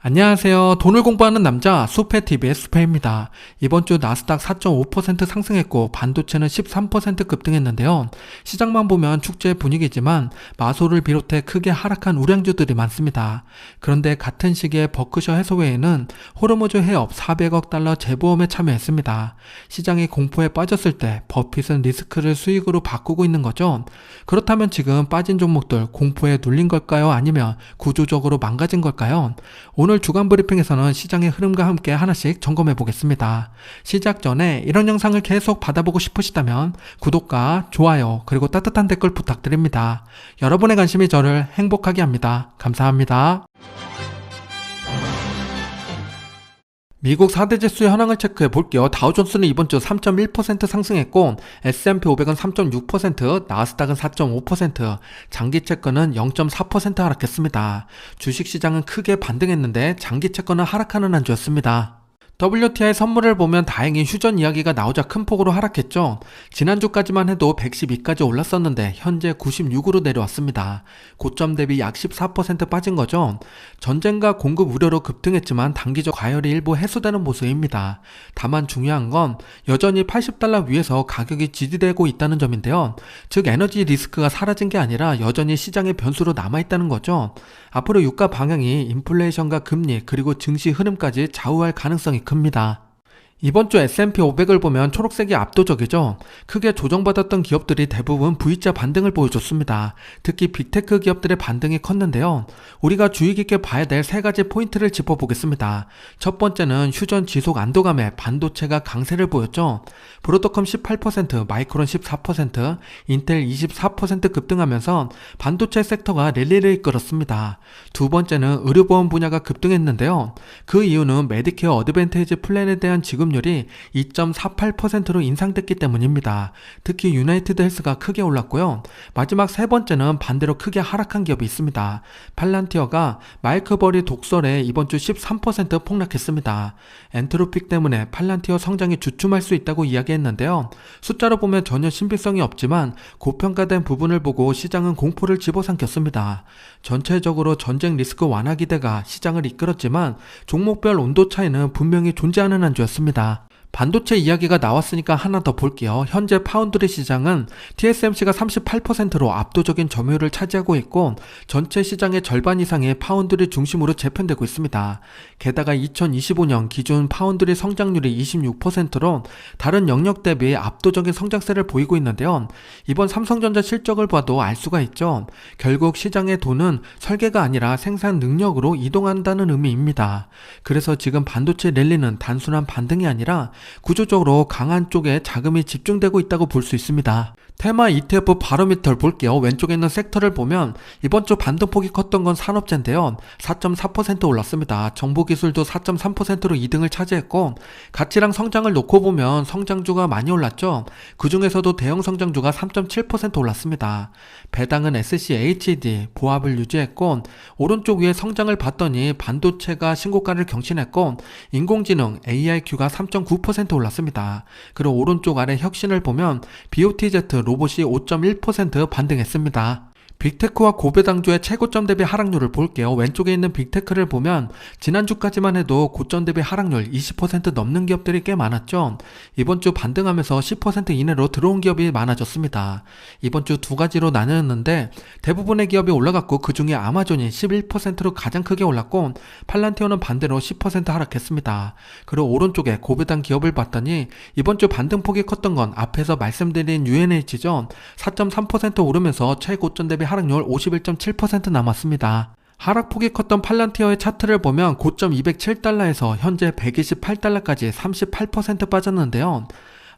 안녕하세요. 돈을 공부하는 남자 수페TV의 수페입니다. 이번 주 나스닥 4.5% 상승했고 반도체는 13% 급등했는데요. 시장만 보면 축제 분위기지만 마소를 비롯해 크게 하락한 우량주들이 많습니다. 그런데 같은 시기에 버크셔 해서웨이는 호르무즈 해협 400억 달러 재보험에 참여했습니다. 시장이 공포에 빠졌을 때 버핏은 리스크를 수익으로 바꾸고 있는 거죠. 그렇다면 지금 빠진 종목들 공포에 눌린 걸까요? 아니면 구조적으로 망가진 걸까요? 오늘 주간 브리핑에서는 시장의 흐름과 함께 하나씩 점검해 보겠습니다. 시작 전에 이런 영상을 계속 받아보고 싶으시다면 구독과 좋아요 그리고 따뜻한 댓글 부탁드립니다. 여러분의 관심이 저를 행복하게 합니다. 감사합니다. 미국 4대 지수의 현황을 체크해 볼게요. 다우존스는 이번 주 3.1% 상승했고 S&P 500은 3.6%, 나스닥은 4.5%, 장기 채권은 0.4% 하락했습니다. 주식시장은 크게 반등했는데 장기 채권은 하락하는 한 주였습니다. WTI 선물을 보면 다행히 휴전 이야기가 나오자 큰 폭으로 하락했죠. 지난주까지만 해도 112까지 올랐었는데 현재 96으로 내려왔습니다. 고점 대비 약 14% 빠진 거죠. 전쟁과 공급 우려로 급등했지만 단기적 과열이 일부 해소되는 모습입니다. 다만 중요한 건 여전히 80달러 위에서 가격이 지지되고 있다는 점인데요. 즉 에너지 리스크가 사라진 게 아니라 여전히 시장의 변수로 남아있다는 거죠. 앞으로 유가 방향이 인플레이션과 금리 그리고 증시 흐름까지 좌우할 가능성이 큽니다. 이번 주 S&P 500을 보면 초록색이 압도적이죠. 크게 조정받았던 기업들이 대부분 V자 반등을 보여줬습니다. 특히 빅테크 기업들의 반등이 컸는데요. 우리가 주의 깊게 봐야 될 세 가지 포인트를 짚어보겠습니다. 첫 번째는 휴전 지속 안도감에 반도체가 강세를 보였죠. 브로드컴 18%, 마이크론 14%, 인텔 24% 급등하면서 반도체 섹터가 랠리를 이끌었습니다. 두 번째는 의료보험 분야가 급등했는데요. 그 이유는 메디케어 어드밴티지 플랜에 대한 지급률이 2.48%로 인상됐기 때문입니다. 특히 유나이티드 헬스가 크게 올랐고요. 마지막 세 번째는 반대로 크게 하락한 기업이 있습니다. 팔란티어가 마이크버리 독설에 이번 주 13% 폭락했습니다. 엔트로픽 때문에 팔란티어 성장이 주춤할 수 있다고 이야기했는데요. 숫자로 보면 전혀 신빙성이 없지만 고평가된 부분을 보고 시장은 공포를 집어삼켰습니다. 전체적으로 전쟁 리스크 완화 기대가 시장을 이끌었지만 종목별 온도 차이는 분명히 존재하는 한 주였습니다. 반도체 이야기가 나왔으니까 하나 더 볼게요. 현재 파운드리 시장은 TSMC가 38%로 압도적인 점유율을 차지하고 있고 전체 시장의 절반 이상이 파운드리 중심으로 재편되고 있습니다. 게다가 2025년 기준 파운드리 성장률이 26%로 다른 영역 대비 압도적인 성장세를 보이고 있는데요. 이번 삼성전자 실적을 봐도 알 수가 있죠. 결국 시장의 돈은 설계가 아니라 생산 능력으로 이동한다는 의미입니다. 그래서 지금 반도체 랠리는 단순한 반등이 아니라 구조적으로 강한 쪽에 자금이 집중되고 있다고 볼 수 있습니다. 테마 ETF 바로미터를 볼게요. 왼쪽에 있는 섹터를 보면 이번 주 반등폭이 컸던 건 산업재인데요. 4.4% 올랐습니다. 정보기술도 4.3%로 2등을 차지했고 가치랑 성장을 놓고 보면 성장주가 많이 올랐죠. 그 중에서도 대형 성장주가 3.7% 올랐습니다. 배당은 SCHD 보합을 유지했고 오른쪽 위에 성장을 봤더니 반도체가 신고가를 경신했고 인공지능 AIQ가 3.9% 올랐습니다. 그리고 오른쪽 아래 혁신을 보면 BOTZ 로봇이 5.1% 반등했습니다. 빅테크와 고배당주의 최고점 대비 하락률을 볼게요. 왼쪽에 있는 빅테크를 보면 지난주까지만 해도 고점 대비 하락률 20% 넘는 기업들이 꽤 많았죠. 이번 주 반등하면서 10% 이내로 들어온 기업이 많아졌습니다. 이번 주 두 가지로 나뉘었는데 대부분의 기업이 올라갔고 그 중에 아마존이 11%로 가장 크게 올랐고 팔란티어는 반대로 10% 하락했습니다. 그리고 오른쪽에 고배당 기업을 봤더니 이번 주 반등폭이 컸던 건 앞에서 말씀드린 UNH죠. 4.3% 오르면서 최고점 대비 하락률 51.7% 남았습니다. 하락폭이 컸던 팔란티어의 차트를 보면 고점 207달러에서 현재 128달러까지 38% 빠졌는데요.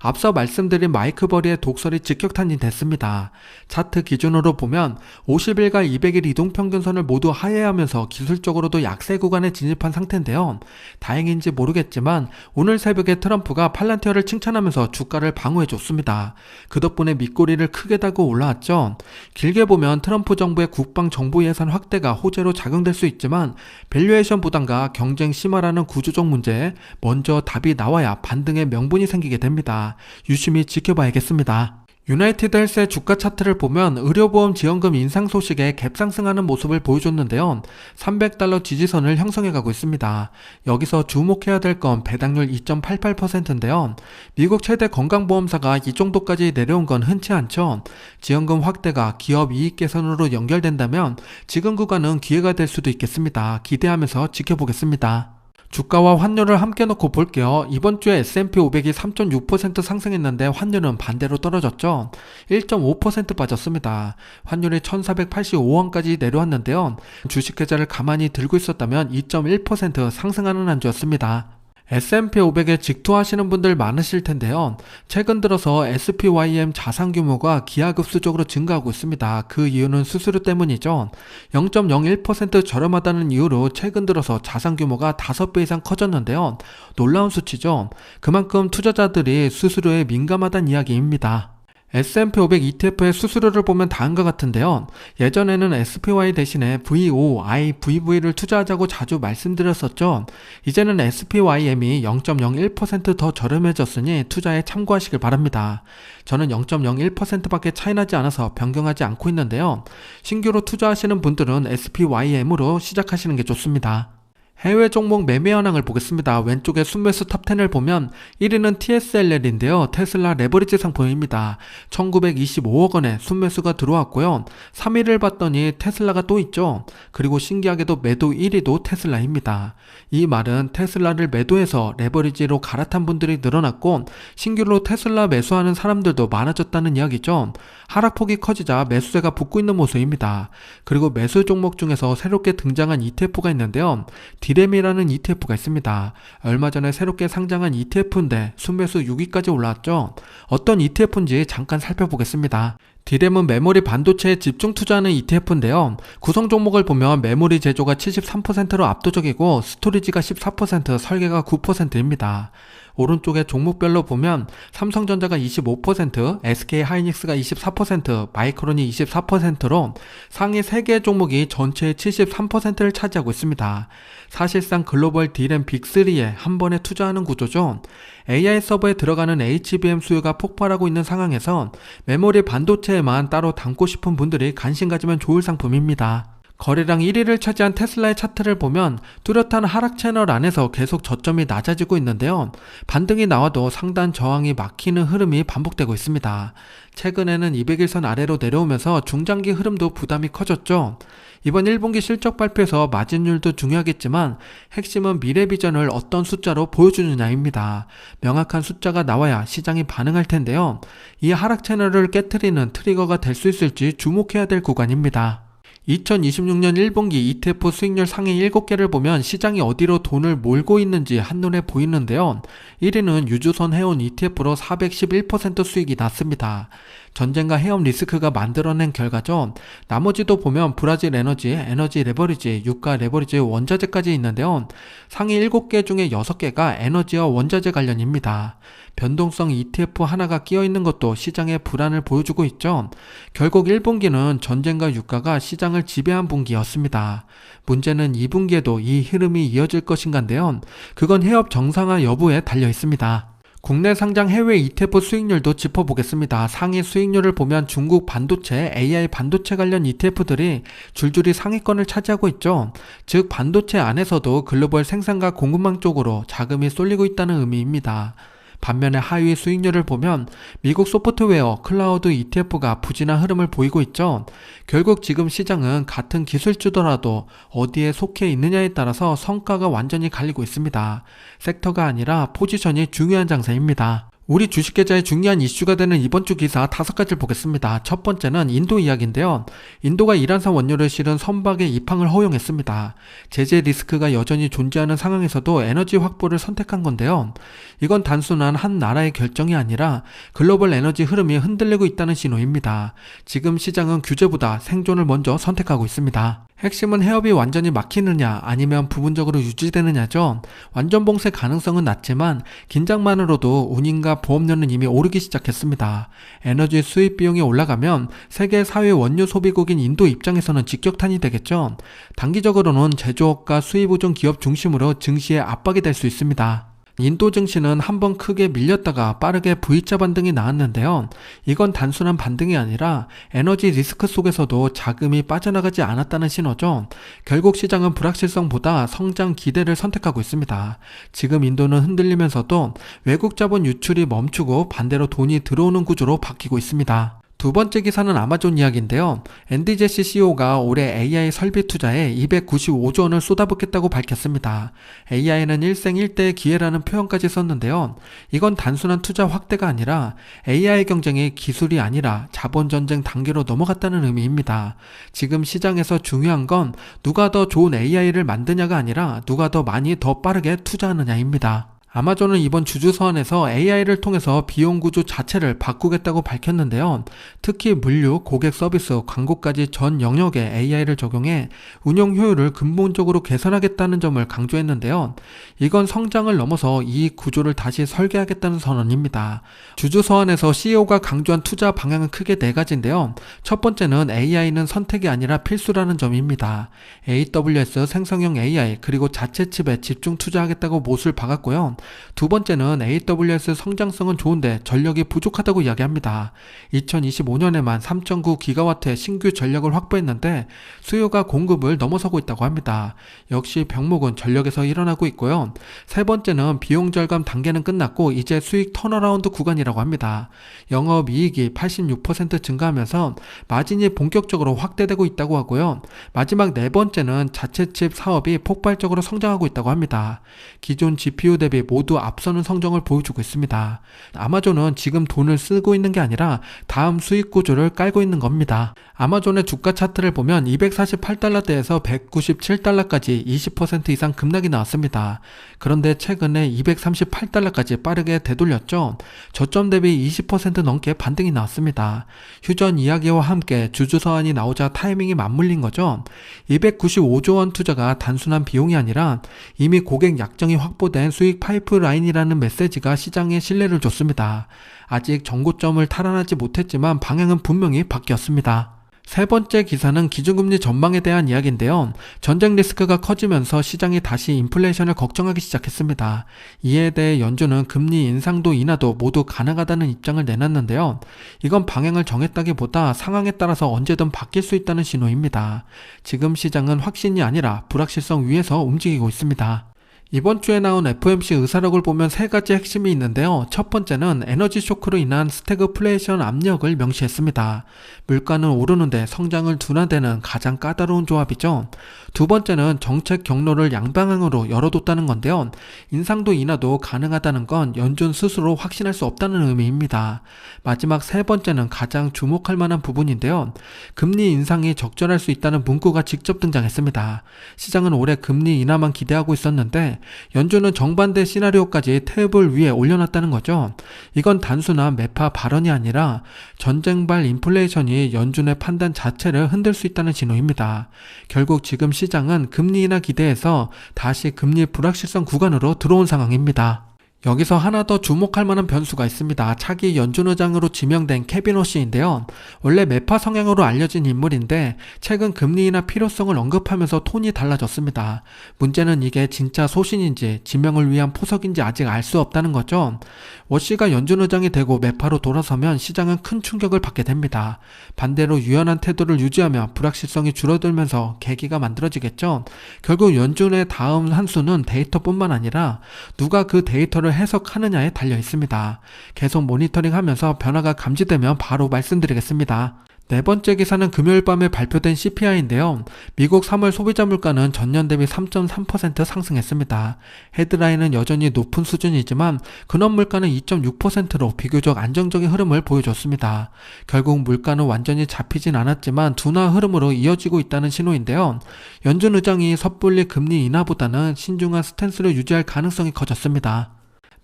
앞서 말씀드린 마이크버리의 독설이 직격탄이 됐습니다. 차트 기준으로 보면 50일과 200일 이동평균선을 모두 하회하면서 기술적으로도 약세 구간에 진입한 상태인데요. 다행인지 모르겠지만 오늘 새벽에 트럼프가 팔란티어를 칭찬하면서 주가를 방어해줬습니다. 그 덕분에 밑꼬리를 크게 달고 올라왔죠. 길게 보면 트럼프 정부의 국방 정보 예산 확대가 호재로 작용될 수 있지만 밸류에이션 부담과 경쟁 심화라는 구조적 문제에 먼저 답이 나와야 반등의 명분이 생기게 됩니다. 유심히 지켜봐야겠습니다. 유나이티드 헬스의 주가 차트를 보면 의료보험 지원금 인상 소식에 갭상승하는 모습을 보여줬는데요. $300 지지선을 형성해가고 있습니다. 여기서 주목해야 될 건 배당률 2.88%인데요. 미국 최대 건강보험사가 이 정도까지 내려온 건 흔치 않죠. 지원금 확대가 기업 이익 개선으로 연결된다면 지금 구간은 기회가 될 수도 있겠습니다. 기대하면서 지켜보겠습니다. 주가와 환율을 함께 놓고 볼게요. 이번 주에 S&P 500이 3.6% 상승했는데 환율은 반대로 떨어졌죠. 1.5% 빠졌습니다. 환율이 1485원까지 내려왔는데요. 주식 계좌를 가만히 들고 있었다면 2.1% 상승하는 한 주였습니다. S&P 500에 직투하시는 분들 많으실 텐데요. 최근 들어서 SPYM 자산 규모가 기하급수적으로 증가하고 있습니다. 그 이유는 수수료 때문이죠. 0.01% 저렴하다는 이유로 최근 들어서 자산 규모가 5배 이상 커졌는데요. 놀라운 수치죠. 그만큼 투자자들이 수수료에 민감하다는 이야기입니다. S&P 500 ETF의 수수료를 보면 다음과 같은데요. 예전에는 SPY 대신에 VOI, VV를 투자하자고 자주 말씀드렸었죠. 이제는 SPYM이 0.01% 더 저렴해졌으니 투자에 참고하시길 바랍니다. 저는 0.01%밖에 차이나지 않아서 변경하지 않고 있는데요. 신규로 투자하시는 분들은 SPYM으로 시작하시는 게 좋습니다. 해외 종목 매매 현황을 보겠습니다. 왼쪽에 순매수 탑10을 보면 1위는 TSLL인데요. 테슬라 레버리지 상품입니다. 1925억 원에 순매수가 들어왔고요. 3위를 봤더니 테슬라가 또 있죠. 그리고 신기하게도 매도 1위도 테슬라입니다. 이 말은 테슬라를 매도해서 레버리지로 갈아탄 분들이 늘어났고 신규로 테슬라 매수하는 사람들도 많아졌다는 이야기죠. 하락폭이 커지자 매수세가 붙고 있는 모습입니다. 그리고 매수 종목 중에서 새롭게 등장한 ETF가 있는데요. 디램이라는 ETF가 있습니다. 얼마 전에 새롭게 상장한 ETF인데 순매수 6위까지 올라왔죠. 어떤 ETF인지 잠깐 살펴보겠습니다. 디램은 메모리 반도체에 집중 투자하는 ETF인데요. 구성 종목을 보면 메모리 제조가 73%로 압도적이고 스토리지가 14%, 설계가 9%입니다. 오른쪽에 종목별로 보면 삼성전자가 25%, SK하이닉스가 24%, 마이크론이 24%로 상위 3개 종목이 전체의 73%를 차지하고 있습니다. 사실상 글로벌 디램 빅3에 한 번에 투자하는 구조죠. AI 서버에 들어가는 HBM 수요가 폭발하고 있는 상황에서 메모리 반도체에만 따로 담고 싶은 분들이 관심 가지면 좋을 상품입니다. 거래량 1위를 차지한 테슬라의 차트를 보면 뚜렷한 하락 채널 안에서 계속 저점이 낮아지고 있는데요. 반등이 나와도 상단 저항이 막히는 흐름이 반복되고 있습니다. 최근에는 200일선 아래로 내려오면서 중장기 흐름도 부담이 커졌죠. 이번 1분기 실적 발표에서 마진율도 중요하겠지만 핵심은 미래 비전을 어떤 숫자로 보여주느냐입니다. 명확한 숫자가 나와야 시장이 반응할 텐데요. 이 하락 채널을 깨트리는 트리거가 될 수 있을지 주목해야 될 구간입니다. 2026년 1분기 ETF 수익률 상위 7개를 보면 시장이 어디로 돈을 몰고 있는지 한눈에 보이는데요. 1위는 유주선 해운 ETF로 411% 수익이 났습니다. 전쟁과 해업 리스크가 만들어낸 결과죠. 나머지도 보면 브라질 에너지 레버리지, 유가 레버리지, 원자재까지 있는데요. 상위 7개 중에 6개가 에너지와 원자재 관련입니다. 변동성 ETF 하나가 끼어있는 것도 시장의 불안을 보여주고 있죠. 결국 1분기는 전쟁과 유가가 시장을 지배한 분기였습니다. 문제는 2분기에도 이 흐름이 이어질 것인가인데요. 그건 해업 정상화 여부에 달려 있습니다. 국내 상장 해외 ETF 수익률도 짚어보겠습니다. 상위 수익률을 보면 중국 반도체, AI 반도체 관련 ETF들이 줄줄이 상위권을 차지하고 있죠. 즉 반도체 안에서도 글로벌 생산과 공급망 쪽으로 자금이 쏠리고 있다는 의미입니다. 반면에 하위 수익률을 보면 미국 소프트웨어, 클라우드 ETF가 부진한 흐름을 보이고 있죠. 결국 지금 시장은 같은 기술주더라도 어디에 속해 있느냐에 따라서 성과가 완전히 갈리고 있습니다. 섹터가 아니라 포지션이 중요한 장세입니다. 우리 주식계좌에 중요한 이슈가 되는 이번 주 기사 5가지를 보겠습니다. 첫 번째는 인도 이야기인데요. 인도가 이란산 원료를 실은 선박의 입항을 허용했습니다. 제재 리스크가 여전히 존재하는 상황에서도 에너지 확보를 선택한 건데요. 이건 단순한 한 나라의 결정이 아니라 글로벌 에너지 흐름이 흔들리고 있다는 신호입니다. 지금 시장은 규제보다 생존을 먼저 선택하고 있습니다. 핵심은 해협이 완전히 막히느냐 아니면 부분적으로 유지되느냐죠. 완전 봉쇄 가능성은 낮지만 긴장만으로도 운임과 보험료는 이미 오르기 시작했습니다. 에너지 수입 비용이 올라가면 세계 사회 원유 소비국인 인도 입장에서는 직격탄이 되겠죠. 단기적으로는 제조업과 수입 의존 기업 중심으로 증시에 압박이 될 수 있습니다. 인도 증시는 한번 크게 밀렸다가 빠르게 V자 반등이 나왔는데요. 이건 단순한 반등이 아니라 에너지 리스크 속에서도 자금이 빠져나가지 않았다는 신호죠. 결국 시장은 불확실성보다 성장 기대를 선택하고 있습니다. 지금 인도는 흔들리면서도 외국 자본 유출이 멈추고 반대로 돈이 들어오는 구조로 바뀌고 있습니다. 두 번째 기사는 아마존 이야기인데요. 앤디 제시 CEO가 올해 AI 설비 투자에 295조 원을 쏟아붓겠다고 밝혔습니다. AI는 일생일대의 기회라는 표현까지 썼는데요. 이건 단순한 투자 확대가 아니라 AI 경쟁이 기술이 아니라 자본 전쟁 단계로 넘어갔다는 의미입니다. 지금 시장에서 중요한 건 누가 더 좋은 AI를 만드냐가 아니라 누가 더 많이 더 빠르게 투자하느냐입니다. 아마존은 이번 주주 서한에서 AI를 통해서 비용 구조 자체를 바꾸겠다고 밝혔는데요. 특히 물류, 고객 서비스, 광고까지 전 영역에 AI를 적용해 운영 효율을 근본적으로 개선하겠다는 점을 강조했는데요. 이건 성장을 넘어서 이익 구조를 다시 설계하겠다는 선언입니다. 주주 서한에서 CEO가 강조한 투자 방향은 크게 네 가지인데요. 첫 번째는 AI는 선택이 아니라 필수라는 점입니다. AWS 생성형 AI 그리고 자체 칩에 집중 투자하겠다고 못을 박았고요. 두 번째는 AWS 성장성은 좋은데 전력이 부족하다고 이야기합니다. 2025년에만 3.9GW의 신규 전력을 확보했는데 수요가 공급을 넘어서고 있다고 합니다. 역시 병목은 전력에서 일어나고 있고요. 세 번째는 비용 절감 단계는 끝났고 이제 수익 턴어라운드 구간이라고 합니다. 영업이익이 86% 증가하면서 마진이 본격적으로 확대되고 있다고 하고요. 마지막 네 번째는 자체 칩 사업이 폭발적으로 성장하고 있다고 합니다. 기존 GPU 대비 모두 앞서는 성적을 보여주고 있습니다. 아마존은 지금 돈을 쓰고 있는 게 아니라 다음 수익 구조를 깔고 있는 겁니다. 아마존의 주가 차트를 보면 248달러대에서 197달러까지 20% 이상 급락이 나왔습니다. 그런데 최근에 238달러까지 빠르게 되돌렸죠. 저점 대비 20% 넘게 반등이 나왔습니다. 휴전 이야기와 함께 주주 서한이 나오자 타이밍이 맞물린 거죠. 295조 원 투자가 단순한 비용이 아니라 이미 고객 약정이 확보된 수익 파이프라인이라는 메시지가 시장에 신뢰를 줬습니다. 아직 정고점을 탈환하지 못했지만 방향은 분명히 바뀌었습니다. 세 번째 기사는 기준금리 전망에 대한 이야기인데요. 전쟁 리스크가 커지면서 시장이 다시 인플레이션을 걱정하기 시작했습니다. 이에 대해 연준은 금리 인상도 인하도 모두 가능하다는 입장을 내놨는데요. 이건 방향을 정했다기보다 상황에 따라서 언제든 바뀔 수 있다는 신호입니다. 지금 시장은 확신이 아니라 불확실성 위에서 움직이고 있습니다. 이번 주에 나온 FOMC 의사록을 보면 세 가지 핵심이 있는데요. 첫 번째는 에너지 쇼크로 인한 스태그플레이션 압력을 명시했습니다. 물가는 오르는데 성장을 둔화되는 가장 까다로운 조합이죠. 두 번째는 정책 경로를 양방향으로 열어뒀다는 건데요. 인상도 인하도 가능하다는 건 연준 스스로 확신할 수 없다는 의미입니다. 마지막 세 번째는 가장 주목할 만한 부분인데요. 금리 인상이 적절할 수 있다는 문구가 직접 등장했습니다. 시장은 올해 금리 인하만 기대하고 있었는데 연준은 정반대 시나리오까지 테이블 위에 올려놨다는 거죠. 이건 단순한 매파 발언이 아니라 전쟁발 인플레이션이 연준의 판단 자체를 흔들 수 있다는 신호입니다. 결국 지금 시장은 금리 인하 기대에서 다시 금리 불확실성 구간으로 들어온 상황입니다. 여기서 하나 더 주목할 만한 변수가 있습니다. 차기 연준 의장으로 지명된 케빈 호시인데요. 원래 매파 성향으로 알려진 인물인데 최근 금리 인하 필요성을 언급하면서 톤이 달라졌습니다. 문제는 이게 진짜 소신인지 지명을 위한 포석인지 아직 알 수 없다는 거죠. 워시가 연준 의장이 되고 매파로 돌아서면 시장은 큰 충격을 받게 됩니다. 반대로 유연한 태도를 유지하면 불확실성이 줄어들면서 계기가 만들어지겠죠. 결국 연준의 다음 한 수는 데이터뿐만 아니라 누가 그 데이터를 해석하느냐에 달려 있습니다. 계속 모니터링하면서 변화가 감지되면 바로 말씀드리겠습니다. 네 번째 기사는 금요일 밤에 발표된 CPI인데요. 미국 3월 소비자 물가는 전년 대비 3.3% 상승했습니다. 헤드라인은 여전히 높은 수준이지만 근원 물가는 2.6%로 비교적 안정적인 흐름을 보여줬습니다. 결국 물가는 완전히 잡히진 않았지만 둔화 흐름으로 이어지고 있다는 신호인데요. 연준 의장이 섣불리 금리 인하보다는 신중한 스탠스를 유지할 가능성이 커졌습니다.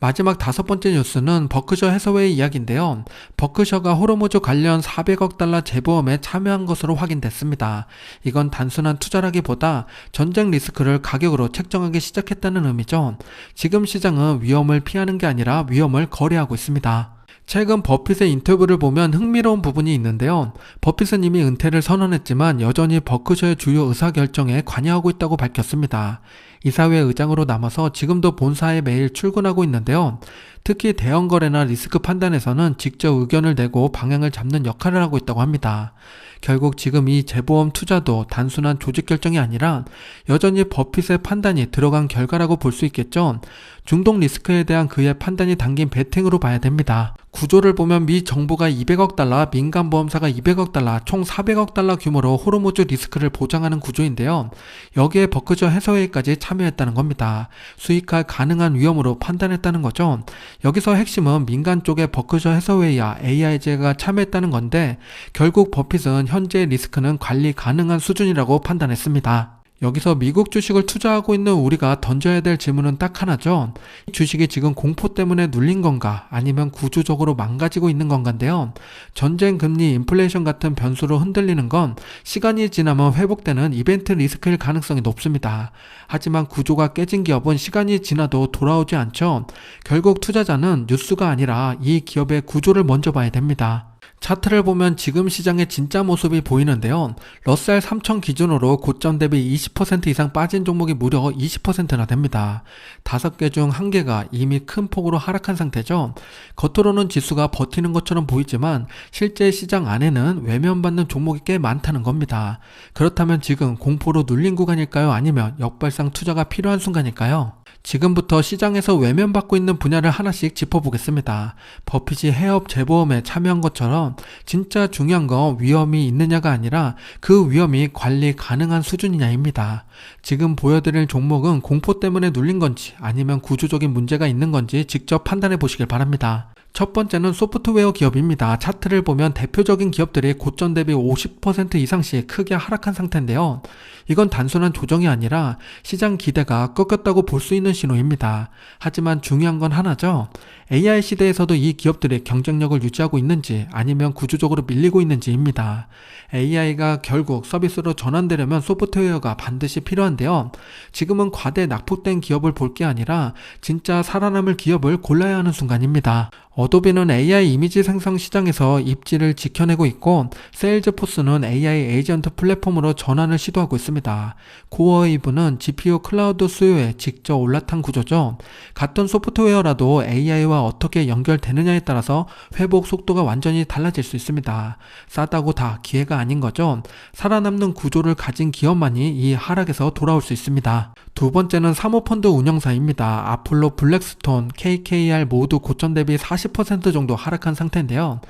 마지막 다섯 번째 뉴스는 버크셔 해서웨이 이야기인데요. 버크셔가 호르무즈 관련 400억 달러 재보험에 참여한 것으로 확인됐습니다. 이건 단순한 투자라기보다 전쟁 리스크를 가격으로 책정하기 시작했다는 의미죠. 지금 시장은 위험을 피하는 게 아니라 위험을 거래하고 있습니다. 최근 버핏의 인터뷰를 보면 흥미로운 부분이 있는데요. 버핏은 이미 은퇴를 선언했지만 여전히 버크셔의 주요 의사결정에 관여하고 있다고 밝혔습니다. 이사회 의장으로 남아서 지금도 본사에 매일 출근하고 있는데요. 특히 대형 거래나 리스크 판단에서는 직접 의견을 내고 방향을 잡는 역할을 하고 있다고 합니다. 결국 지금 이 재보험 투자도 단순한 조직 결정이 아니라 여전히 버핏의 판단이 들어간 결과라고 볼 수 있겠죠. 중동 리스크에 대한 그의 판단이 담긴 베팅으로 봐야 됩니다. 구조를 보면 미 정부가 200억 달러, 민간 보험사가 200억 달러, 총 400억 달러 규모로 호르무즈 리스크를 보장하는 구조인데요. 여기에 버크셔 해서웨이까지 참여했다는 겁니다. 수익화 가능한 위험으로 판단했다는 거죠. 여기서 핵심은 민간 쪽에 버크셔 해서웨이와 AIG가 참여했다는 건데 결국 버핏은 현재 리스크는 관리 가능한 수준이라고 판단했습니다. 여기서 미국 주식을 투자하고 있는 우리가 던져야 될 질문은 딱 하나죠. 이 주식이 지금 공포 때문에 눌린 건가 아니면 구조적으로 망가지고 있는 건가인데요. 전쟁, 금리, 인플레이션 같은 변수로 흔들리는 건 시간이 지나면 회복되는 이벤트 리스크일 가능성이 높습니다. 하지만 구조가 깨진 기업은 시간이 지나도 돌아오지 않죠. 결국 투자자는 뉴스가 아니라 이 기업의 구조를 먼저 봐야 됩니다. 차트를 보면 지금 시장의 진짜 모습이 보이는데요. 러셀 3000 기준으로 고점 대비 20% 이상 빠진 종목이 무려 20%나 됩니다. 5개 중 1개가 이미 큰 폭으로 하락한 상태죠. 겉으로는 지수가 버티는 것처럼 보이지만 실제 시장 안에는 외면받는 종목이 꽤 많다는 겁니다. 그렇다면 지금 공포로 눌린 구간일까요? 아니면 역발상 투자가 필요한 순간일까요? 지금부터 시장에서 외면받고 있는 분야를 하나씩 짚어보겠습니다. 버핏이 해업 재보험에 참여한 것처럼 진짜 중요한 건 위험이 있느냐가 아니라 그 위험이 관리 가능한 수준이냐입니다. 지금 보여드릴 종목은 공포 때문에 눌린 건지 아니면 구조적인 문제가 있는 건지 직접 판단해 보시길 바랍니다. 첫 번째는 소프트웨어 기업입니다. 차트를 보면 대표적인 기업들이 고점 대비 50% 이상씩 크게 하락한 상태인데요. 이건 단순한 조정이 아니라 시장 기대가 꺾였다고 볼 수 있는 신호입니다. 하지만 중요한 건 하나죠. AI 시대에서도 이 기업들이 경쟁력을 유지하고 있는지 아니면 구조적으로 밀리고 있는지입니다. AI가 결국 서비스로 전환되려면 소프트웨어가 반드시 필요한데요. 지금은 과대 낙폭된 기업을 볼 게 아니라 진짜 살아남을 기업을 골라야 하는 순간입니다. 어도비는 AI 이미지 생성 시장에서 입지를 지켜내고 있고 세일즈포스는 AI 에이전트 플랫폼으로 전환을 시도하고 있습니다. 코어웨이브는 GPU 클라우드 수요에 직접 올라탄 구조죠. 같은 소프트웨어라도 AI와 어떻게 연결되느냐에 따라서 회복 속도가 완전히 달라질 수 있습니다. 싸다고 다 기회가 아닌 거죠. 살아남는 구조를 가진 기업만이 이 하락에서 돌아올 수 있습니다. 두 번째는 사모펀드 운영사입니다. 아폴로, 블랙스톤, KKR 모두 고점 대비 40% 정도 하락한 상태인데요.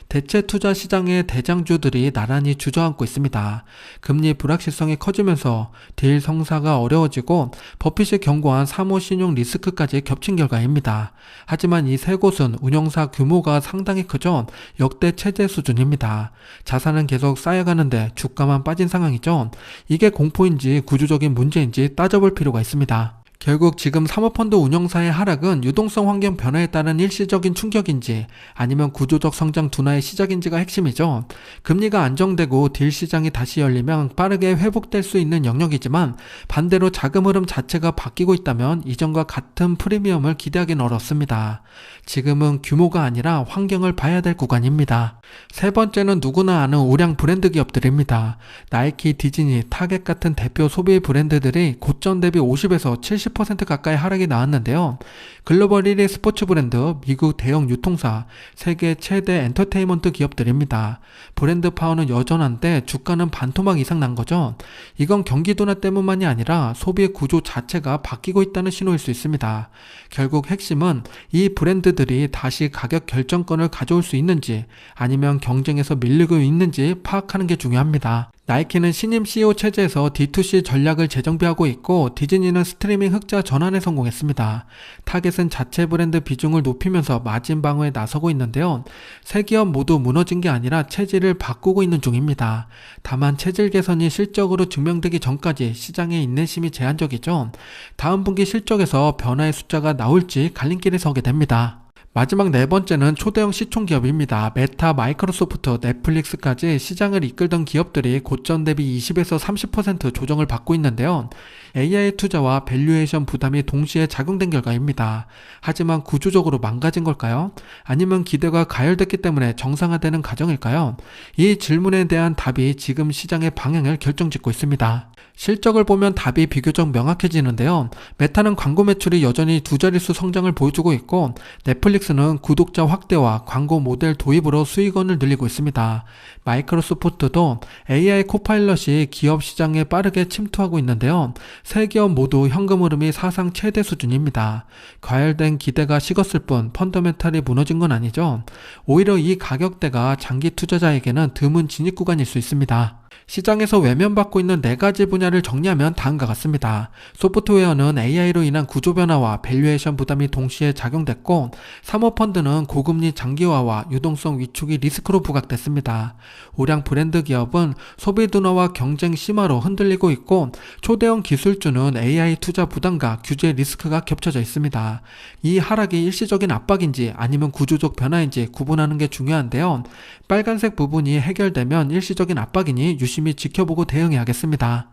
대체 투자 시장의 대장주들이 나란히 주저앉고 있습니다. 금리 불확실성이 커지면서 딜 성사가 어려워지고 버핏이 경고한 사모신용 리스크까지 겹친 결과입니다. 하지만 이 세 곳은 운영사 규모가 상당히 크죠. 역대 최대 수준입니다. 자산은 계속 쌓여가는데 주가만 빠진 상황이죠. 이게 공포인지 구조적인 문제인지 따져볼 필요가 있습니다. 결국 지금 사모펀드 운영사의 하락은 유동성 환경 변화에 따른 일시적인 충격인지 아니면 구조적 성장 둔화의 시작인지가 핵심이죠. 금리가 안정되고 딜 시장이 다시 열리면 빠르게 회복될 수 있는 영역이지만 반대로 자금 흐름 자체가 바뀌고 있다면 이전과 같은 프리미엄을 기대하기는 어렵습니다. 지금은 규모가 아니라 환경을 봐야 될 구간입니다. 세 번째는 누구나 아는 우량 브랜드 기업들입니다. 나이키, 디즈니, 타겟 같은 대표 소비 브랜드들이 고점 대비 50에서 70% 가까이 하락이 나왔는데요. 글로벌 1위 스포츠 브랜드, 미국 대형 유통사, 세계 최대 엔터테인먼트 기업들입니다. 브랜드 파워는 여전한데 주가는 반토막 이상 난 거죠. 이건 경기 둔화 때문만이 아니라 소비 구조 자체가 바뀌고 있다는 신호일 수 있습니다. 결국 핵심은 이 브랜드들이 다시 가격 결정권을 가져올 수 있는지 아니면 경쟁에서 밀리고 있는지 파악하는 게 중요합니다. 나이키는 신임 CEO 체제에서 D2C 전략을 재정비하고 있고 디즈니는 스트리밍 흑자 전환에 성공했습니다. 타겟은 자체 브랜드 비중을 높이면서 마진 방어에 나서고 있는데요. 세 기업 모두 무너진 게 아니라 체질을 바꾸고 있는 중입니다. 다만 체질 개선이 실적으로 증명되기 전까지 시장의 인내심이 제한적이죠. 다음 분기 실적에서 변화의 숫자가 나올지 갈림길에 서게 됩니다. 마지막 네 번째는 초대형 시총기업입니다. 메타, 마이크로소프트, 넷플릭스까지 시장을 이끌던 기업들이 고점 대비 20에서 30% 조정을 받고 있는데요. AI 투자와 밸류에이션 부담이 동시에 작용된 결과입니다. 하지만 구조적으로 망가진 걸까요? 아니면 기대가 가열됐기 때문에 정상화되는 과정일까요? 이 질문에 대한 답이 지금 시장의 방향을 결정짓고 있습니다. 실적을 보면 답이 비교적 명확해지는데요. 메타는 광고 매출이 여전히 두 자릿수 성장을 보여주고 있고, 넷플릭스는 구독자 확대와 광고 모델 도입으로 수익원을 늘리고 있습니다. 마이크로소프트도 AI 코파일럿이 기업 시장에 빠르게 침투하고 있는데요. 세 기업 모두 현금 흐름이 사상 최대 수준입니다. 과열된 기대가 식었을 뿐 펀더멘탈이 무너진 건 아니죠. 오히려 이 가격대가 장기 투자자에게는 드문 진입 구간일 수 있습니다. 시장에서 외면받고 있는 네 가지 분야를 정리하면 다음과 같습니다. 소프트웨어는 AI로 인한 구조 변화와 밸류에이션 부담이 동시에 작용됐고, 사모펀드는 고금리 장기화와 유동성 위축이 리스크로 부각됐습니다. 우량 브랜드 기업은 소비 둔화와 경쟁 심화로 흔들리고 있고, 초대형 기술주는 AI 투자 부담과 규제 리스크가 겹쳐져 있습니다. 이 하락이 일시적인 압박인지 아니면 구조적 변화인지 구분하는 게 중요한데요. 빨간색 부분이 해결되면 일시적인 압박이니 유심히 지켜보고 대응해야겠습니다.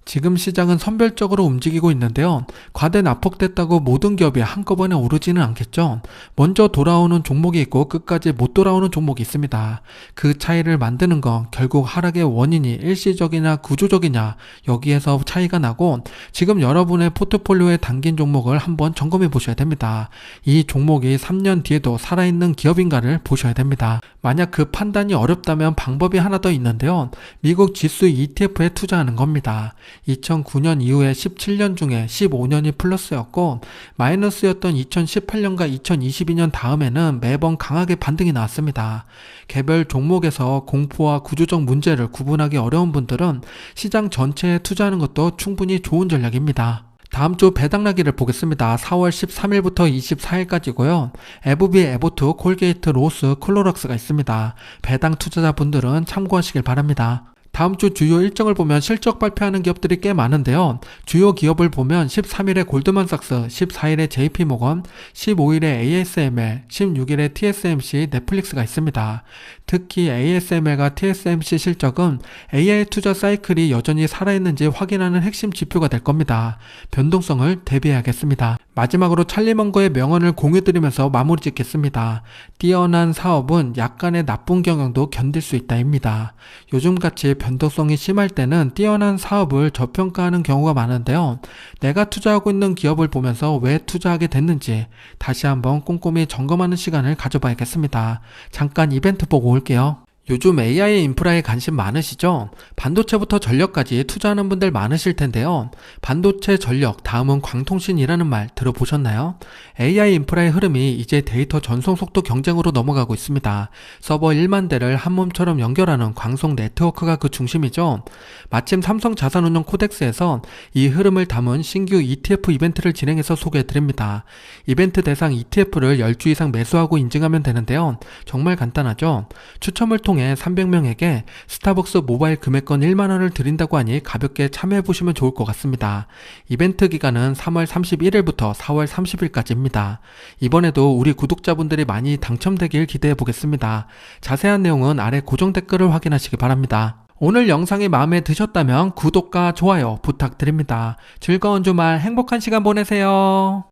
지금 시장은 선별적으로 움직이고 있는데요. 과대 낙폭됐다고 모든 기업이 한꺼번에 오르지는 않겠죠. 먼저 돌아오는 종목이 있고 끝까지 못 돌아오는 종목이 있습니다. 그 차이를 만드는 건 결국 하락의 원인이 일시적이냐 구조적이냐, 여기에서 차이가 나고, 지금 여러분의 포트폴리오에 담긴 종목을 한번 점검해 보셔야 됩니다. 이 종목이 3년 뒤에도 살아있는 기업인가를 보셔야 됩니다. 만약 그 판단이 어렵다면 방법이 하나 더 있는데요. 미국 지수 ETF에 투자하는 겁니다. 2009년 이후에 17년 중에 15년이 플러스였고, 마이너스였던 2018년과 2022년 다음에는 매번 강하게 반등이 나왔습니다. 개별 종목에서 공포와 구조적 문제를 구분하기 어려운 분들은 시장 전체에 투자하는 것도 충분히 좋은 전략입니다. 다음 주 배당나기를 보겠습니다. 4월 13일부터 24일까지고요. 에브비, 에보트, 콜게이트, 로스, 클로럭스가 있습니다. 배당 투자자분들은 참고하시길 바랍니다. 다음 주 주요 일정을 보면 실적 발표하는 기업들이 꽤 많은데요. 주요 기업을 보면 13일에 골드만삭스, 14일에 JP모건, 15일에 ASML, 16일에 TSMC, 넷플릭스가 있습니다. 특히 ASML과 TSMC 실적은 AI 투자 사이클이 여전히 살아있는지 확인하는 핵심 지표가 될 겁니다. 변동성을 대비해야겠습니다. 마지막으로 찰리먼거의 명언을 공유드리면서 마무리 짓겠습니다. 뛰어난 사업은 약간의 나쁜 경영도 견딜 수 있다입니다. 요즘같이 변동성이 심할 때는 뛰어난 사업을 저평가하는 경우가 많은데요. 내가 투자하고 있는 기업을 보면서 왜 투자하게 됐는지 다시 한번 꼼꼼히 점검하는 시간을 가져봐야겠습니다. 잠깐 이벤트 보고 올게요. 요즘 AI 인프라에 관심 많으시죠? 반도체부터 전력까지 투자하는 분들 많으실 텐데요. 반도체 전력, 다음은 광통신이라는 말 들어보셨나요? AI 인프라의 흐름이 이제 데이터 전송 속도 경쟁으로 넘어가고 있습니다. 서버 1만 대를 한 몸처럼 연결하는 광속 네트워크가 그 중심이죠. 마침 삼성 자산운용 코덱스에서 이 흐름을 담은 신규 ETF 이벤트를 진행해서 소개해드립니다. 이벤트 대상 ETF를 10주 이상 매수하고 인증하면 되는데요. 정말 간단하죠? 추첨을 통해 300명에게 스타벅스 모바일 금액권 1만원을 드린다고 하니 가볍게 참여해보시면 좋을 것 같습니다. 이벤트 기간은 3월 31일부터 4월 30일까지입니다. 이번에도 우리 구독자분들이 많이 당첨되길 기대해보겠습니다. 자세한 내용은 아래 고정 댓글을 확인하시기 바랍니다. 오늘 영상이 마음에 드셨다면 구독과 좋아요 부탁드립니다. 즐거운 주말 행복한 시간 보내세요.